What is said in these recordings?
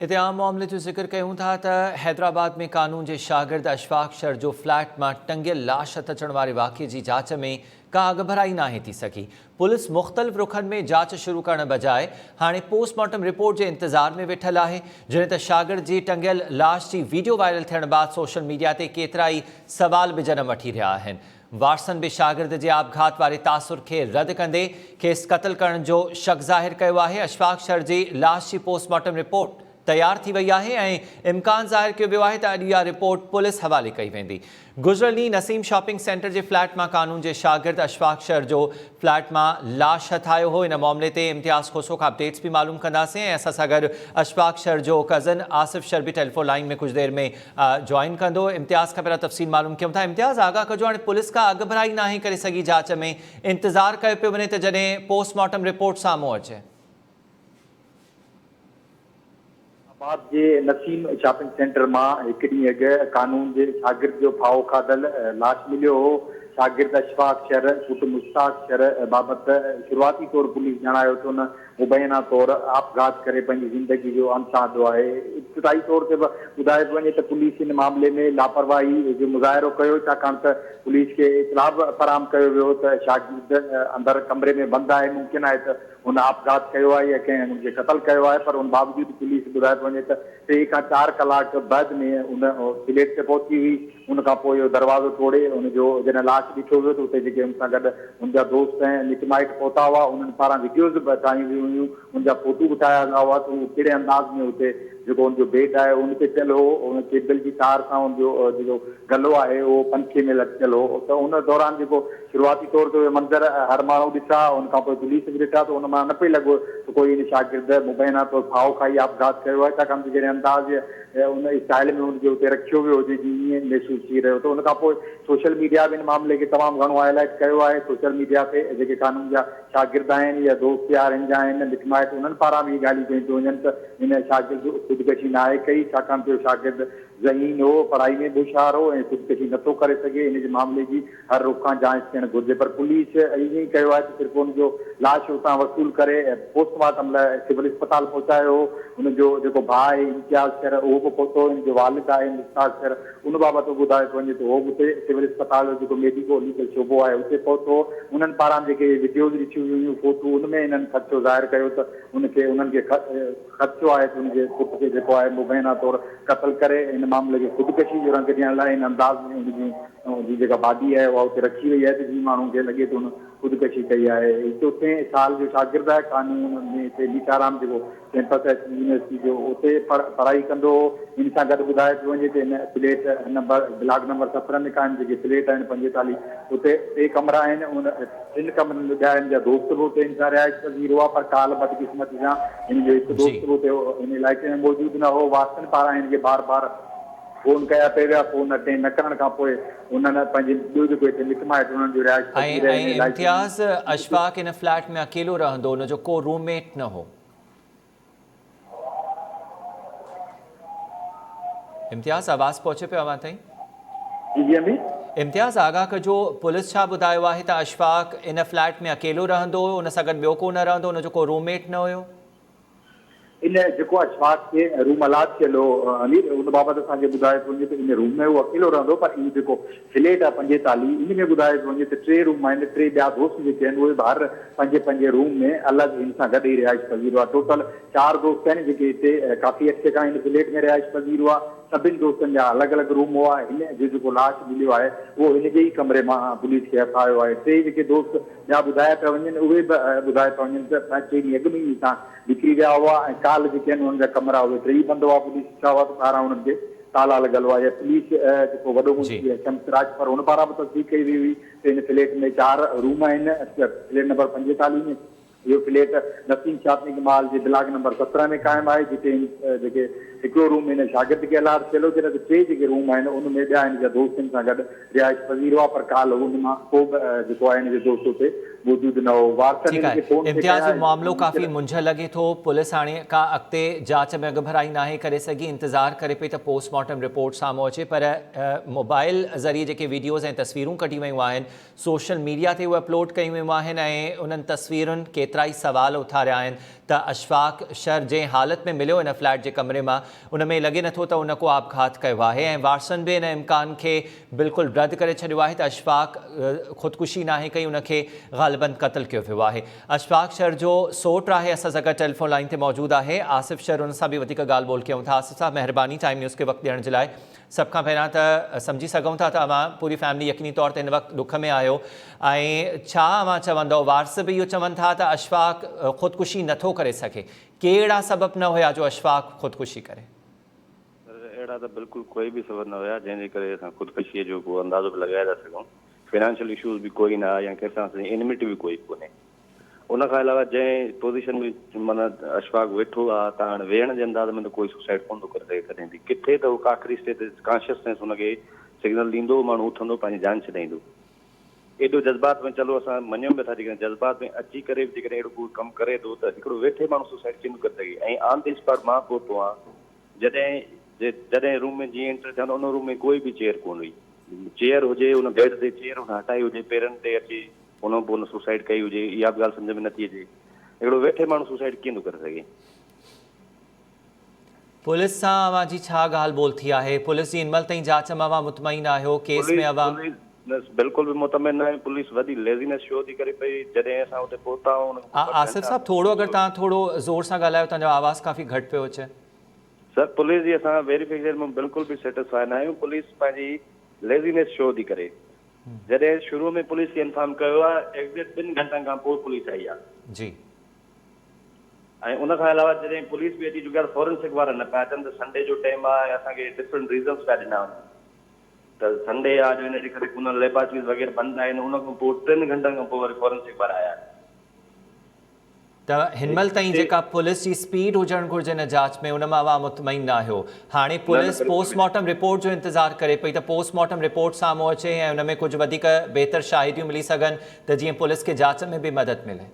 इते आम मामले जो जिक्र कयूं था त हैदराबाद में कानून के शागिर्द अशफाक शर जो फ्लैट में टंगियल लाश अचण वारे वाक़े की जांच में का अगभराई नाहे थी सकी। पुलिस मुख़्तलिफ़ रुखन में जांच शुरू करण बजाय हाणे पोस्टमार्टम रिपोर्ट के इंतजार में वेठल है, जॾहिं त शागिर्द की टंगियल लाश की वीडियो वायरल थियण बाद सोशल मीडिया ते केतराई सवाल बि जनम वठी रहा आहिनि। वारसन भी शागिर्द के आपघात वारे तासुर के रद्द कंदे खेस क़त्ल करण जो शक ज़ाहिर किया है। अशफाक शर की लाश की पोस्टमार्टम रिपोर्ट तैयार थी वही है। इम्कान ज़ाहिर किया वियो है त अॼु इहा रिपोर्ट पुलिस हवाले कई वेंदी। गुज़िरियल ॾींहुं नसीम शॉपिंग सेंटर के फ्लैट में कानून के शागिर्द अशफाक शर जो फ्लैट में लाश हथायो हो। इन मामले ते इम्तियाज़ खोसो का अपडेट्स भी मालूम कंदासीं ऐं असां सां गॾु अशफाक शर जो कज़न आसिफ शर भी टेलीफोन लाइन में कुछ देर में जॉइन कंदो। इम्तियाज़ का पहिरियों तफ़सील मालूम कयूं था। इम्तियाज़ आगाह कजो, हाणे पुलिस का अगभराई नाहे करे सघी जांच में, इंतज़ार कयो पियो वञे त जॾहिं पोस्टमार्टम रिपोर्ट साम्हूं अचे। बाद जे नसीम शॉपिंग सेंटर में एक ॾींहुं अॻु कानून के शागिर्द जो फाओ खाधल लाश मिलियो हो। शागिर्द अशफाक शर पुट मुश्ताक शर बाबत शुरुआती तौर पुलिस जणायो तो न मुबैना तौर आपघात करे पंहिंजी ज़िंदगी जो अंत साधो है। इब्तिदाई तौर ते ॿुधाए वञे तो पुलिस इन मामले में लापरवाही जो मुज़ाहिरो कयो, छाकाणि त पुलिस के इतलाह फराहम कयो वियो त शागिर्द अंदर कमरे में बंद है, मुमकिन है त उन आपघात किया है या कंहिं उनके क़त्ल किया है। पर उन बावजूद पुलिस ॿुधाए वञे त 3 खां 4 कलाक बाद में उन फ्लैट ते पहुची हुई। उन खां पोइ दरवाज़ो तोड़े उनजो जॾहिं लाश ॾिठो वियो तो उते जेके उन सां गॾु उनजा दोस्त ऐं मिटमाइट पहुता हुआ, उन्हनि पारां वीडियोज़ बि ठाही हुयूं, उनजा फोटो भी ठाया हुआ त उहो कहिड़े अंदाज़ में उते जो उनजो बेड है उन ते पियल हो, उन केबल की तार सां उनजो जो गलो है वो पंखे में लटकियल हो। तो उन दौरान जो शुरुआती तौर ते मंज़र हर माण्हू ॾिठा, उन खां पोइ पुलिस भी ॾिठा तो उन मां न पे लॻो तो कोई इन शागिर्द मुबैना तौर फाओ खाई आपघात किया है, छाकाणि त जहिड़े अंदाज़ उन स्टाइल में उनके उते रखियो वियो हुजे ईअं महसूस थी रहियो। तो उन खां पोइ सोशल मीडिया भी इन मामले के तमाम घणो हाईलाइट किया है। सोशल मीडिया पे जेके कानून जा शागिर्द आहिनि या दोस्त यार हिन जा आहिनि मिटमाइट, उन्हनि पारां भी ॻाल्हियूं कयूं पियूं वञनि त इन शागिर्द ख़ुदकशी नाहे कई, छाकाणि त शागिर्द ज़हीन हो, पढ़ाई में भी होशियार हो ऐं ख़ुदकशी नथो करे सघे। इन मामले की हर रुख खां जांच थियण घुरिजे। पर पुलिस ईअं कयो आहे त सिर्फ़ उनजो लाश उतां वसूल करे पोस्टमार्टम लाइ सिविल अस्पताल पहुचायो हो। उनजो जेको भाउ आहे इम्तियाज़ शर उहो बि पहुतो, इनजो वालिद आहे मुश्ताक शर, उन बाबत ॿुधाए वञे तो उहो बि उते सिविल अस्पताल जो जेको मेडिको लीगल शोबो आहे उते पहुतो। उन्हनि पारां जेके वीडियोज़ ॾिठियूं हुयूं फोटो, उनमें इन्हनि ख़दशो ज़ाहिर कयो त उन्हनि खे ख़दशो आहे त उनजे पुट खे जेको आहे मुबैना तौर क़त्ल करे इन मामले के ख़ुदकशी जो रंग ॾियण लाइ इन अंदाज़ में उनजी जेका बाडी है उहा उते रखी वई है तो जीअं माण्हू खे लॻे तो उन ख़ुदकशी कई है। 14 साल जो शागिर्द है, कानून में हिते नीचाराम जेको कैंपस है यूनिवर्सिटी जो उते पढ़ाई कंदो हो। इन सां गॾु ॿुधाए पियो वञे त इन फ्लैट नंबर ब्लॉक नंबर 17 में काइम जेके फ्लैट आहिनि 45 उते 2 कमरा आहिनि। उन 3 कमरनि में ॿिया हिन जा दोस्त बि उते इन सां रिहाइश पज़ीर हुआ, पर काल बदकिस्मती सां हिन जो हिकु दोस्त बि उते इन इलाइक़े में मौजूदु न हो। वारसनि पारां हिन खे बार बार फोन कया पे विया, फोन अटेंड न करण खां पोइ उन्हनि पंहिंजे ॿियो जेको हिते मिटमाइट उन्हनि जो रिहाइश पज़ीर इम्तियाज़ अशफाक इन फ्लैट में अकेलो रहंदो, उनजो को रूममेट न हो। इम्तियाज़ आवाज़ पहुचे पियो अवां ताईं? जी इम्तियाज़ आगाह कजो, पुलिस छा ॿुधायो आहे त अशफाक इन फ्लैट में अकेलो रहंदो हुयो, उन सां गॾु ॿियो को न रहंदो, उनजो को रूममेट न हुयो? इन जेको अशफाक के रूम अलाट थियल हो अमीर, उन बाबत असांखे ॿुधाए पियो वञे त इन रूम में उहो अकेलो रहंदो, पर इन जेको फ्लैट आहे 45 इन में ॿुधाए पियो वञे त 3 रूम आहिनि, 3 ॿिया दोस्त जेके आहिनि उहे ॿाहिरि पंहिंजे रूम में अलॻि हिन सां गॾु ई रिहाइश पज़ीर हुआ। टोटल 4 दोस्त आहिनि जेके हिते काफ़ी अर्से खां इन फ्लैट में रिहाइश पज़ीर हुआ। सभिनि दोस्तनि जा अलॻि अलॻि रूम हुआ। हिन जो जेको लाश मिलियो आहे उहो हिन जे ई कमरे मां पुलिस खे हथायो आहे। 3 जेके दोस्त ॿिया ॿुधाए पिया वञनि उहे बि ॿुधाए पिया वञनि त 3 ॾींहं अॻु में ई हितां निकिरी विया हुआ ऐं काल जेके आहिनि उन्हनि जा कमरा उहे 3 बंदि हुआ। पुलिस छा हुआ त ॿाहिरां उन्हनि खे ताला लॻल हुआ। या पुलिस जेको वॾो मुंशी शमसराज पर उन पारां बि तस्दीक कई वई हुई त इन फ्लैट में 4 रूम आहिनि। फ्लैट नंबर 45 में इहो फ्लैट नसीम शॉपिंग मॉल जे ब्लॉक नंबर 17 में क़ाइम आहे, जिते जेके हिकिड़ो रूम हिन शागिर्द खे अलाट थियल हो, जॾहिं 3 जेके रूम आहिनि उन में ॿिया हिन जा दोस्तनि सां गॾु रिहाइश पज़ीर हुआ, पर काल उन मां को बि जेको आहे हिन जो दोस्त उते मौजूद न हो। वारसनि ठीक हिनखे है फ़ोन ते इम्तियाज़ कया, जो मामलो काफ़ी मुंझ लगे थो। पुलिस हाणे का अॻिते जांच में अॻभराई नाहे करे सघी, इंतज़ारु करे पई त पोस्टमार्टम रिपोर्ट साम्हूं अचे, पर मोबाइल ज़रिए जेके वीडियोज़ ऐं तस्वीरूं कढी वियूं आहिनि सोशल मीडिया ते उहे अपलोड कयूं वियूं आहिनि ऐं उन्हनि तस्वीरुनि केतिरा ई सवाल उथारिया आहिनि त अशफ़ाक़ शर जंहिं हालत में मिलियो इन फ्लैट जे कमरे मां उन में लॻे नथो त उन को आपघात कयो आहे ऐं वारसनि बि इन इम्कान खे बिल्कुलु रद्द करे छॾियो आहे त अशफ़ाक़ ख़ुदकुशी नाहे कई, उनखे ग़ालिबन क़त्ल कयो वियो आहे। अशफ़ाक़ शर जो सोट आहे असां सां गॾु टेलीफोन लाइन ते मौजूदु आहे आसिफ़ शर, उन सां बि वधीक ॻाल्हि ॿोल कयूं था। आसिफ़ साहब महिरबानी टाइम न्यूज़ खे वक़्तु ॾियण जे लाइ। सभ खां पहिरियां त सम्झी सघूं था त अवां पूरी फैमिली यकीनी तौर ते हिन वक़्तु दुख में आहियो ऐं छा अवां चवंदव, वारस बि इहो चवनि था त अशफ़ाक़ ख़ुदकुशी नथो करे सघे, कहिड़ा सबब न हुया जो अशफ़ाक़ ख़ुदकुशी करे? अहिड़ा त बिल्कुलु कोई बि सबब न हुया जंहिंजे करे असां ख़ुदकुशीअ जो को अंदाज़ो बि लॻाए था सघूं। फाइनेंशियल इशूज़ बि कोई न आहे या कंहिंसां एनिमिटी बि कोई कोन्हे। उन खां अलावा जंहिं पोज़ीशन में माना अशफ़ाक़ वेठो आहे त हाणे वेहण जे अंदाज़ में त कोई सुसाइड कोन थो करे सघे कॾहिं बि। किथे त उहो आख़िरी स्टेज ते कॉन्शियसनेस हुनखे सिग्नल ॾींदो, माण्हू उथंदो, पंहिंजी जान छॾाईंदो। एॾो जज़्बात में, चलो असां मञूं बि था जेकॾहिं जज़्बात में अची करे जेकॾहिं अहिड़ो को कमु करे थो त हिकिड़ो वेठे माण्हू सुसाइड कीन करे सघे। ऐं ऑन द स्पॉट मां पहुतो आहियां जॾहिं रूम में जीअं एंटर थिया उन रूम में कोई बि चेयर कोन हुई। चेयर हुजे उन बेड ते चेयर हुन हटाई हुजे, पेरनि ते अची उन पोइ सुसाइड कई हुजे, इहा बि ॻाल्हि सम्झ में नथी अचे। हिकिड़ो वेठे माण्हू सुसाइड कीअं थो करे सघे? पुलिस सां अवां जी छा ॻाल्हि ॿोल थी आहे? पुलिस जी इनमहिल ताईं जांच में अवां मुतमइन आहियो? केस में अवां बिल्कुलु बि मुतमिन न आहे। पुलिस वॾी लेज़ीनेस शो थी करे पई। जॾहिं असां हुते पहुता आसिफ़ साहब थोरो अगरि तव्हां थोरो ज़ोर सां ॻाल्हायो, तव्हांजो आवाज़ु काफ़ी घटि पियो अचे। सर पुलिस जी असां वेरिफिकेशन में बिल्कुलु बि सेटिस्फाई न आहियूं। पुलिस पंहिंजी लेज़ीनेस शो थी करे। जॾहिं शुरू में पुलिस खे इंफॉर्म कयो आहे, एग्ज़ैक्ट 2 घंटनि खां पोइ पुलिस आई आहे जी। ऐं उन खां अलावा जॾहिं पुलिस बि अची चुकी आहे, फॉरेंसिक वारा न पिया अचनि त संडे जो टाइम आहे, असांखे डिफरेंट रीज़न्स पिया ॾिना वञनि त संडे आहे जो हिन जे करे उन लेबोरेटरीज़ वग़ैरह बंदि आहिनि। उन खां पोइ 3 घंटनि खां पोइ वरी फॉरेंसिक वारा आया। त हिनमहिल ताईं जेका पुलिस जी स्पीड हुजणु घुरिजे न जांच में, उन मां अवां मुतमइन न आहियो। हाणे पुलिस पोस्टमार्टम रिपोर्ट जो इंतज़ारु करे पई त पोस्टमार्टम रिपोर्ट साम्हूं अचे ऐं उन में कुझु वधीक बहितर शाहिदियूं मिली सघनि त जीअं पुलिस खे जांच में बि मदद मिले।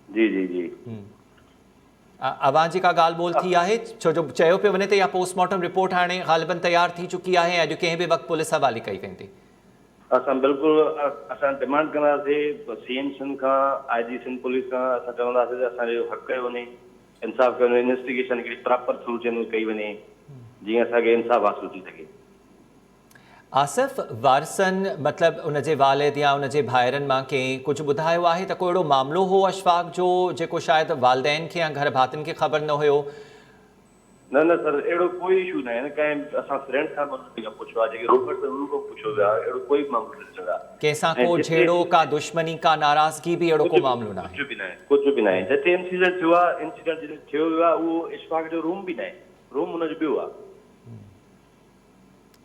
जी जी जी। अवां जी का ॻाल्हि ॿोल थी आहे? छो जो चयो पियो वञे त इहा पोस्टमार्टम रिपोर्ट हाणे ग़ालिबन तयारु थी चुकी आहे ऐं अॼु कंहिं बि वक़्तु पुलिस हवाले कई वेंदी। असां बिल्कुलु असां डिमांड कंदासीं CM सिंध खां, IG सिंध पुलिस खां। असां चवंदासीं त असांजो हक़ कयो वञे, इंसाफ़ कयो वञे, इन्वेस्टिगेशन हिकिड़ी प्रॉपर थ्रू चैनल कई वञे जीअं असांखे इंसाफ़ हासिल थी सघे। आसिफ़, वारसनि मतिलबु उनजे वालिद या उनजे भाइरनि मां कंहिं कुझु ॿुधायो आहे त को अहिड़ो मामिलो हो अशफ़ाक़ जो जेको शायदि वालिदैन खे या घर भातियुनि खे ख़बर न हुयो? न सर, अहिड़ो कोई इशू न आहे। कंहिं असां फ्रेंड खां पुछियो आहे, जेके रोबर्ट से उन खां पुछियो वियो आहे, अहिड़ो कोई मामिलो न चयो आहे। कंहिंसां को झेड़ो, का दुश्मनी, का नाराज़गी बि अहिड़ो को मामिलो न आहे? कुझु बि न आहे, कुझु बि न आहे। जिते इंसिडेंट थियो आहे, इंसिडेंट जिते थियो वियो आहे उहो इशफ़ाक़ जो रूम बि न आहे, रूम हुनजो ॿियो आहे।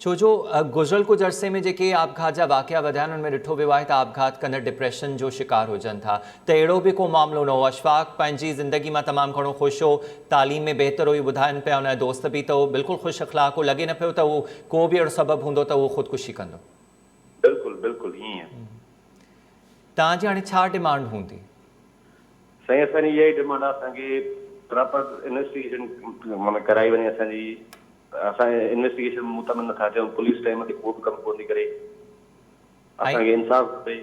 छो जो गुज़िरियल कुझु अरसे में जेके आपघात जा वाक़िया वधिया आहिनि उनमें ॾिठो वियो आहे त आपघात कंदड़ डिप्रेशन जो शिकार हुजनि था, त अहिड़ो बि को मामिलो न हो? अशफ़ाक़ पंहिंजी ज़िंदगी मां तमामु घणो ख़ुशि हो, तालीम में बहितर हुई, ॿुधाइनि पिया उनजा दोस्त बि, त उहो बिल्कुलु ख़ुशि अख़लाक़ हो, लॻे न पियो त उहो को बि अहिड़ो सबबु हूंदो त उहो ख़ुदकुशी कंदो? बिल्कुलु बिल्कुलु ईअं। तव्हांजी हाणे छा डिमांड हूंदी? साईं असांजी इहा ई डिमांड आहे, असांखे प्रॉपर इन्वेस्टिगेशन माना कराई वञे। असांजे इन्वेस्टिगेशन मुतमिन नथा थियूं, पुलिस टाइम ते को बि कमु कोन थी करे, असांखे इंसाफ़ खपे।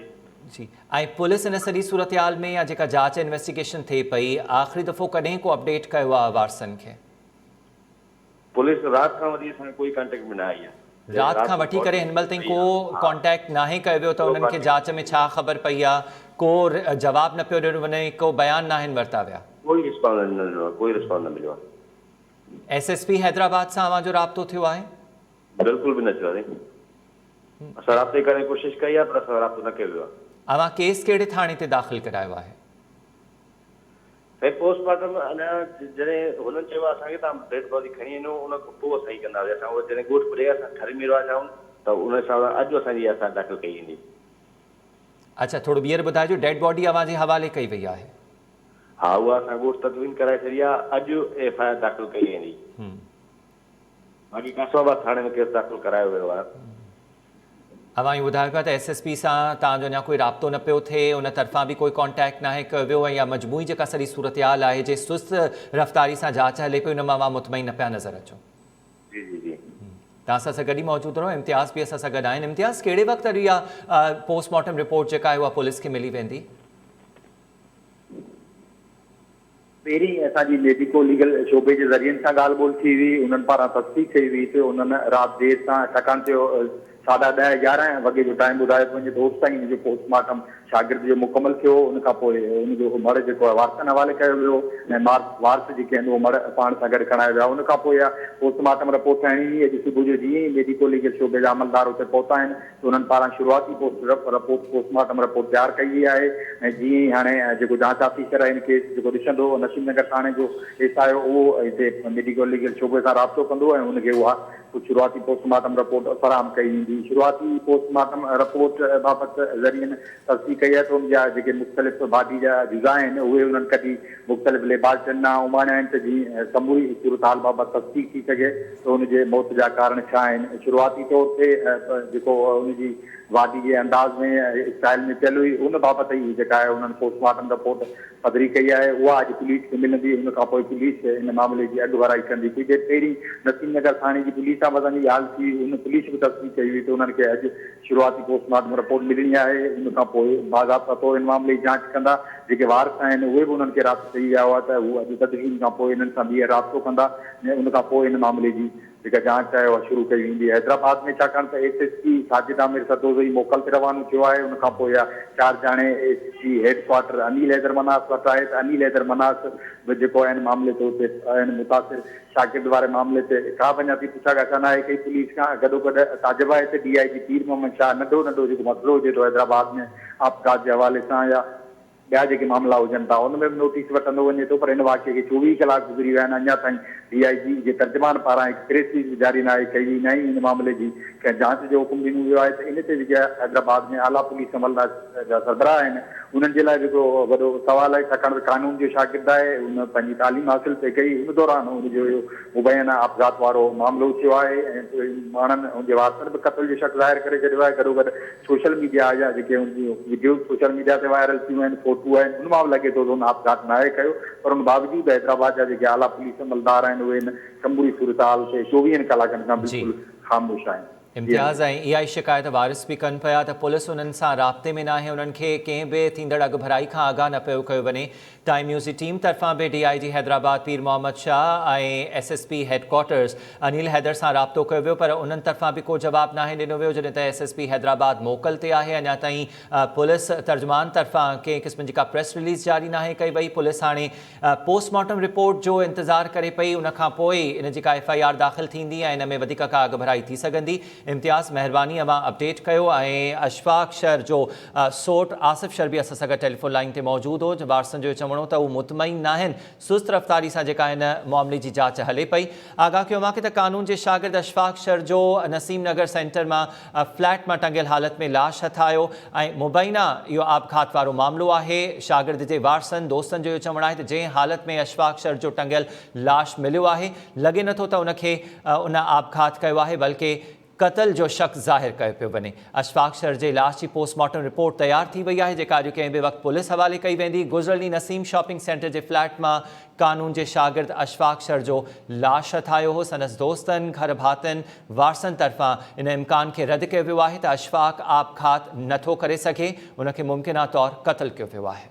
जी, ऐं पुलिस इन सॼी सूरतहाल में या जेका जांच इन्वेस्टिगेशन थिए पई, आख़िरी दफ़ो कॾहिं को अपडेट कयो आहे वारसनि खे? पुलिस राति खां वठी असांखे कोई कॉन्टेक्ट में न आई आहे। राति खां वठी करे हिनमहिल ताईं को कॉन्टेक्ट नाहे कयो वियो त उन्हनि खे जांच में छा ख़बर पई आहे? को जवाबु न पियो ॾिनो वञे, को बयान नाहिनि वरिता विया? कोई रिस्पॉन्स न मिलियो आहे, कोई रिस्पॉन्स न मिलियो आहे। SSP हैदराबाद सां अवांजो राब्तो थियो आहे? बिल्कुलु बि न थियो आहे। असां राब्ते करण जी कोशिशि कई आहे पर असां राब्तो न कयो वियो आहे। अवां केस कहिड़े थाणे ते दाख़िल करायो आहे? साईं पोस्टमार्टम अञा जॾहिं हुननि चयो आहे असांखे तव्हां डेड बॉडी खणी वञो, उन खां पोइ असां कंदासीं। असां उहो जॾहिं ॻोठ पुॼे असां ठरी मिरवा जाऊं त उन हिसाब सां अॼु असांजी असां दाख़िल कई वेंदी। अच्छा, थोरो ॿीहर ॿुधाइजो, डेड बॉडी अवां जे हवाले कई वई आहे? हा, उहा असां ॻोठ तदवीन कराए छॾी आहे, अॼु FIR दाख़िल कई वेंदी। बाक़ी कासवाबाद थाणे में केस दाख़िल करायो वियो आहे। अवां इहो ॿुधायो पिया त SSP सां तव्हांजो अञा कोई राब्तो न पियो थिए, उन तरफ़ां बि कोई कॉन्टेक्ट नाहे कयो वियो, ऐं या मजमूई जेका सॼी सूरत हाल आहे जे सुस्त रफ़्तारी सां जांच हले पई, उन मां अवां मुतमइन न पिया नज़र अचो। जी जी जी तव्हां सां गॾु ई मौजूदु रहो। इम्तियाज़ बि असां सां गॾु आहिनि। इम्तियाज़, कहिड़े वक़्तु अॼु इहा पोस्टमार्टम रिपोर्ट जेका आहे उहा पुलिस खे मिली वेंदी? पहिरीं असांजी मेडिको लीगल शोबे जे ज़रियनि सां ॻाल्हि ॿोल थी हुई, उन्हनि पारां तस्दीक कई हुई त उन्हनि राति देरि सां, छाकाणि त 10:30-11 वॻे जो टाइम ॿुधायो पंहिंजे दोस्त सां हिन जो पोस्टमार्टम शागिर्द जो मुकमल थियो। उन खां पोइ उनजो मड़ जेको आहे वारसनि हवाले कयो वियो ऐं वारस जेके आहिनि उहो मड़ पाण सां गॾु खणाया विया। उन खां पोइ इहा पोस्टमार्टम रिपोर्ट ठाहिणी हुई। अॼु सुबुह जो जीअं ई मेडिको लीगल शोबे जा अमलदार हुते पहुता आहिनि त उन्हनि पारां शुरूआती पोस्टमार्टम रिपोर्ट तयारु कई वई आहे ऐं जीअं ई हाणे जेको जांच ऑफिसर आहे हिन केस जेको ॾिसंदो, नसीम नगर थाणे जो केस आयो, उहो हिते मेडिको लीगल शोबे सां राब्तो कंदो ऐं उनखे उहा शुरूआती पोस्टमार्टम रिपोर्ट फराहम कई वेंदी। शुरूआती पोस्टमार्टम रिपोर्ट बाबति ज़रियनि तस्दीक कई आहे त उनजा जेके मुख़्तलिफ़ बाडी जा अजुज़ा आहिनि उहे उन्हनि कढी मुख़्तलिफ़ लेबार्टरियुनि मां उमाणिया आहिनि त जीअं समूरी सूरत हाल बाबति तस्दीक थी सघे त उनजे मौत जा कारण छा आहिनि। शुरूआती तौर ते जेको उनजी वादी जे अंदाज़ में स्टाइल में पियल हुई, उन बाबति ई जेका आहे उन्हनि पोस्टमार्टम रिपोर्ट पधरी कई आहे। उहा अॼु पुलिस खे मिलंदी। उन खां पोइ पुलिस हिन मामले जी अॻु भराई कंदी। कुझु देरि पहिरीं नसीम नगर थाणे जी पुलिस सां वधंदी ॻाल्हि थी, उन पुलिस बि तस्दीक कई हुई त उन्हनि खे अॼु शुरूआती पोस्टमार्टम रिपोर्ट मिलणी आहे। उन खां पोइ बाज़ाब्ता तौर हिन मामले जी जांच कंदा। जेके वारस आहिनि उहे बि उन्हनि खे राब्तो चई विया हुआ त उहे अॼु तदवीन खां पोइ हिननि सां ॿीहर राब्तो कंदा ऐं उन खां पोइ हिन मामले जी जेका जांच आहे उहा शुरू कई वेंदी। हैदराबाद में छाकाणि त SSP साजिद आमिर सदोज़ई मोकल ते रवानो थियो आहे। उन खां पोइ इहा 4 ॼाणे SSP हेडक्वार्टर अनिल हैदर मनास वटि आहे त अनिल हैदर मनास बि जेको आहिनि मामले ते हुते आहिनि मुतासिर शागिर्द वारे मामले ते का बि अञा पुछा ॻाछा न आहे कई पुलिस खां। गॾोगॾु ताजिब आहे त DIG पीर मोहम्मद शाह नंढो जेको मसइलो हुजे थो हैदराबाद में आपघात जे हवाले सां या ॿिया जेके मामला हुजनि था उन में बि नोटिस वठंदो वञे थो, पर हिन वाक़े खे 24 कलाक गुज़री विया आहिनि। अञा ताईं DIG जे तर्जुमान पारां हिकु प्रेस रिलीज़ जारी न आहे कई न ई हिन मामले जी कंहिं जांच जो हुकुम ॾिनो वियो आहे। त इन ते जेके हैदराबाद में आला पुलिस अमलदार जा सरबराह आहिनि उन्हनि जे लाइ जेको वॾो सुवाल आहे, छाकाणि त कानून जो शागिर्द आहे, उन पंहिंजी तालीम हासिल ते कई, उन दौरान उनजो मुबैना आपघात वारो मामिलो थियो आहे ऐं माण्हुनि उनजे वारसनि बि क़त्ल जो शक ज़ाहिर करे छॾियो आहे। गॾोगॾु सोशल मीडिया जा जेके उनजी वीडियो सोशल मीडिया ते वायरल थियूं आहिनि, फोटू आहिनि, उन मां बि लॻे थो त उन आपघात न आहे कयो, पर उन बावजूदि हैदराबाद जा जेके आला पुलिस अमलदार आहिनि उहे समूरी सूरत हाल ते 24 कलाकनि खां बिल्कुलु ख़ामोश आहिनि। इम्तियाज़, ऐं इहा ई शिकायत वारिस बि कनि पिया त पुलिस उन्हनि सां राब्ते में न आहे, उन्हनि खे कंहिं बि थींदड़ अॻु भराई खां आगाह न पियो कयो वञे। टाइम न्यूज़ जी टीम तरफ़ां बि DIG हैदराबाद पीर मोहम्मद शाह ऐं SSP हेडक्वार्टर्स अनिल हैदर सां राब्तो कयो वियो, पर उन्हनि तरफ़ां बि को जवाबु नाहे ॾिनो वियो, जॾहिं त SSP हैदराबाद मोकल ते आहे। अञा ताईं पुलिस तर्जुमान तरफ़ां कंहिं क़िस्म जी का प्रेस रिलीज़ जारी नाहे कई वई। पुलिस हाणे पोस्टमार्टम रिपोर्ट जो इंतज़ारु करे पई, उन खां पोइ इन जी का FIR दाख़िल थींदी ऐं इन में वधीक का अॻु भराई थी सघंदी। इम्तियाज़, महिरबानी अवां अपडेट कयो। ऐं अशफाक शर जो सोट आसिफ शर बि असां सां गॾु टेलीफोन लाइन ते मौजूदु हो। वारसनि जो चवणो त उहे मुतमइन न आहिनि, सुस्त रफ़्तारी सां जेका हिन मामले जी जांच हले पई। आगाह कयो मां त कानून जे शागिर्द अशफाक शर जो नसीम नगर सेंटर मां फ्लैट मां टंगियल हालत में लाश हथ आयो ऐं मुबैना इहो आपघात वारो मामलो आहे। शागिर्द जे वारसनि दोस्तनि जो इहो चवणु आहे त जंहिं हालत में अशफाक शर जो टंगियल लाश मिलियो आहे, लॻे नथो त उनखे उन आपघात कयो आहे, बल्कि क़त्ल जो शक ज़ाहिर कयो पियो वञे। अशफाक शर जे लाश जी पोस्टमार्टम रिपोर्ट तयारु थी वई आहे, जेका अॼु कंहिं बि वक़्तु पुलिस हवाले कई वेंदी। गुज़िरियल ॾींहुं नसीम शॉपिंग सेंटर जे फ्लैट मां कानून जे शागिर्द अशफाक शर जो लाश हथ आयो हो। संदसि दोस्तनि, घर भातियुनि, वारसनि तरफ़ां इन इम्कान खे रद्द कयो वियो आहे त अशफाक आपघात नथो करे सघे, उनखे मुमकिना तौरु क़त्ल कयो वियो आहे।